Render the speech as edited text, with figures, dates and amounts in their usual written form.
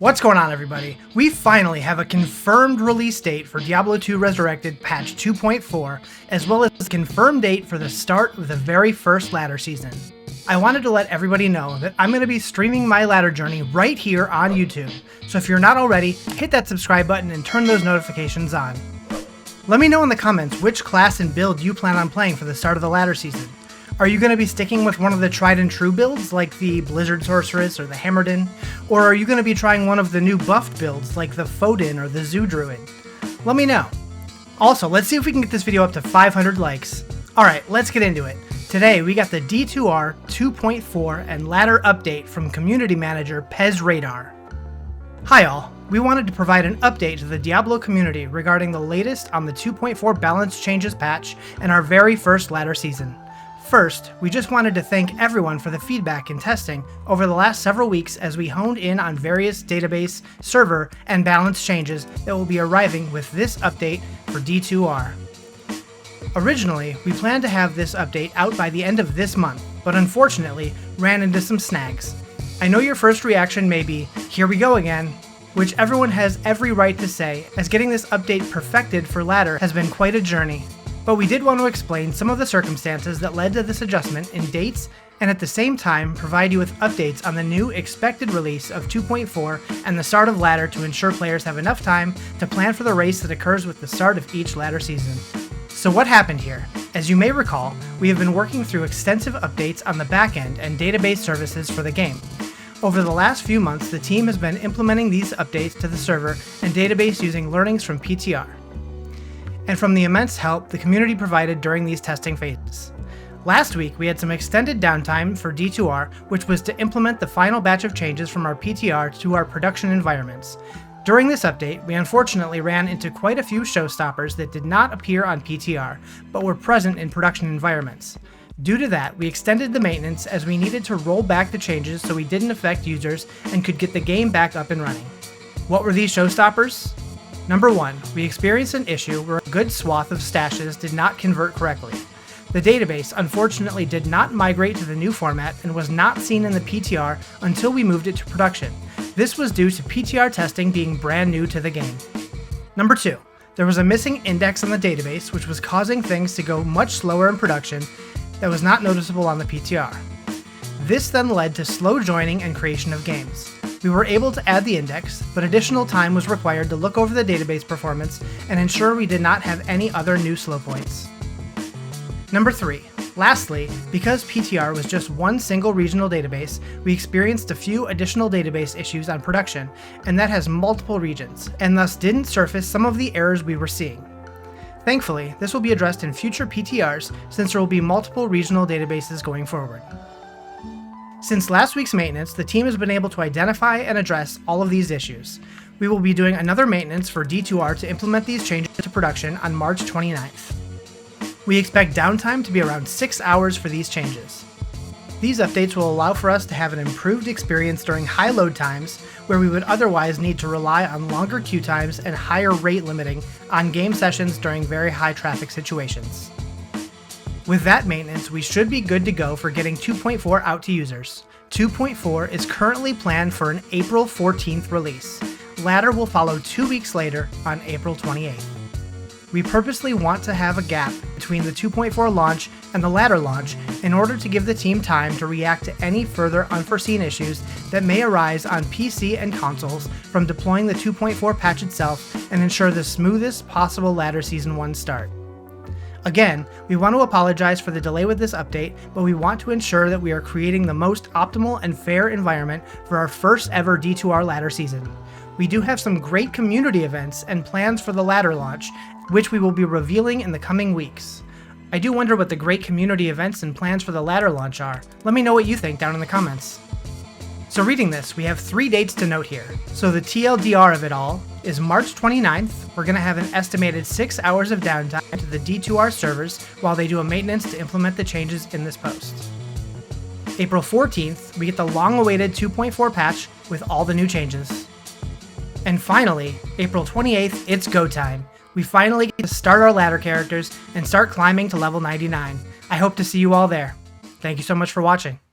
What's going on, everybody? We finally have a confirmed release date for Diablo II Resurrected patch 2.4, as well as a confirmed date for the start of the very first ladder season. I wanted to let everybody know that I'm going to be streaming my ladder journey right here on YouTube, so if you're not already, hit that subscribe button and turn those notifications on. Let me know in the comments which class and build you plan on playing for the start of the ladder season. Are you going to be sticking with one of the tried and true builds like the Blizzard Sorceress or the Hammerdin? Or are you going to be trying one of the new buffed builds like the Fodin or the Zoo Druid? Let me know. Also, let's see if we can get this video up to 500 likes. Alright, let's get into it. Today we got the D2R 2.4 and ladder update from Community Manager Pez Radar. Hi all, we wanted to provide an update to the Diablo community regarding the latest on the 2.4 balance changes patch and our very first ladder season. First, we just wanted to thank everyone for the feedback and testing over the last several weeks as we honed in on various database, server, and balance changes that will be arriving with this update for D2R. Originally, we planned to have this update out by the end of this month, but unfortunately ran into some snags. I know your first reaction may be, here we go again, which everyone has every right to say, as getting this update perfected for ladder has been quite a journey. But we did want to explain some of the circumstances that led to this adjustment in dates, and at the same time provide you with updates on the new expected release of 2.4 and the start of ladder to ensure players have enough time to plan for the race that occurs with the start of each ladder season. So what happened here? As you may recall, we have been working through extensive updates on the backend and database services for the game. Over the last few months, the team has been implementing these updates to the server and database using learnings from PTR, and from the immense help the community provided during these testing phases. Last week, we had some extended downtime for D2R, which was to implement the final batch of changes from our PTR to our production environments. During this update, we unfortunately ran into quite a few showstoppers that did not appear on PTR, but were present in production environments. Due to that, we extended the maintenance as we needed to roll back the changes so we didn't affect users and could get the game back up and running. What were these showstoppers? Number 1, we experienced an issue where a good swath of stashes did not convert correctly. The database unfortunately did not migrate to the new format and was not seen in the PTR until we moved it to production. This was due to PTR testing being brand new to the game. Number 2, there was a missing index on the database which was causing things to go much slower in production that was not noticeable on the PTR. This then led to slow joining and creation of games. We were able to add the index, but additional time was required to look over the database performance and ensure we did not have any other new slow points. Number 3. Lastly, because PTR was just one single regional database, we experienced a few additional database issues on production, and that has multiple regions, and thus didn't surface some of the errors we were seeing. Thankfully, this will be addressed in future PTRs since there will be multiple regional databases going forward. Since last week's maintenance, the team has been able to identify and address all of these issues. We will be doing another maintenance for D2R to implement these changes to production on March 29th. We expect downtime to be around 6 hours for these changes. These updates will allow for us to have an improved experience during high load times, where we would otherwise need to rely on longer queue times and higher rate limiting on game sessions during very high traffic situations. With that maintenance, we should be good to go for getting 2.4 out to users. 2.4 is currently planned for an April 14th release. Ladder will follow 2 weeks later on April 28th. We purposely want to have a gap between the 2.4 launch and the ladder launch in order to give the team time to react to any further unforeseen issues that may arise on PC and consoles from deploying the 2.4 patch itself and ensure the smoothest possible ladder Season 1 start. Again, we want to apologize for the delay with this update, but we want to ensure that we are creating the most optimal and fair environment for our first ever D2R ladder season. We do have some great community events and plans for the ladder launch, which we will be revealing in the coming weeks. I do wonder what the great community events and plans for the ladder launch are. Let me know what you think down in the comments. So reading this, we have 3 dates to note here. So the TLDR of it all is March 29th. We're going to have an estimated 6 hours of downtime to the D2R servers while they do a maintenance to implement the changes in this post. April 14th, we get the long-awaited 2.4 patch with all the new changes. And finally, April 28th, it's go time. We finally get to start our ladder characters and start climbing to level 99. I hope to see you all there. Thank you so much for watching.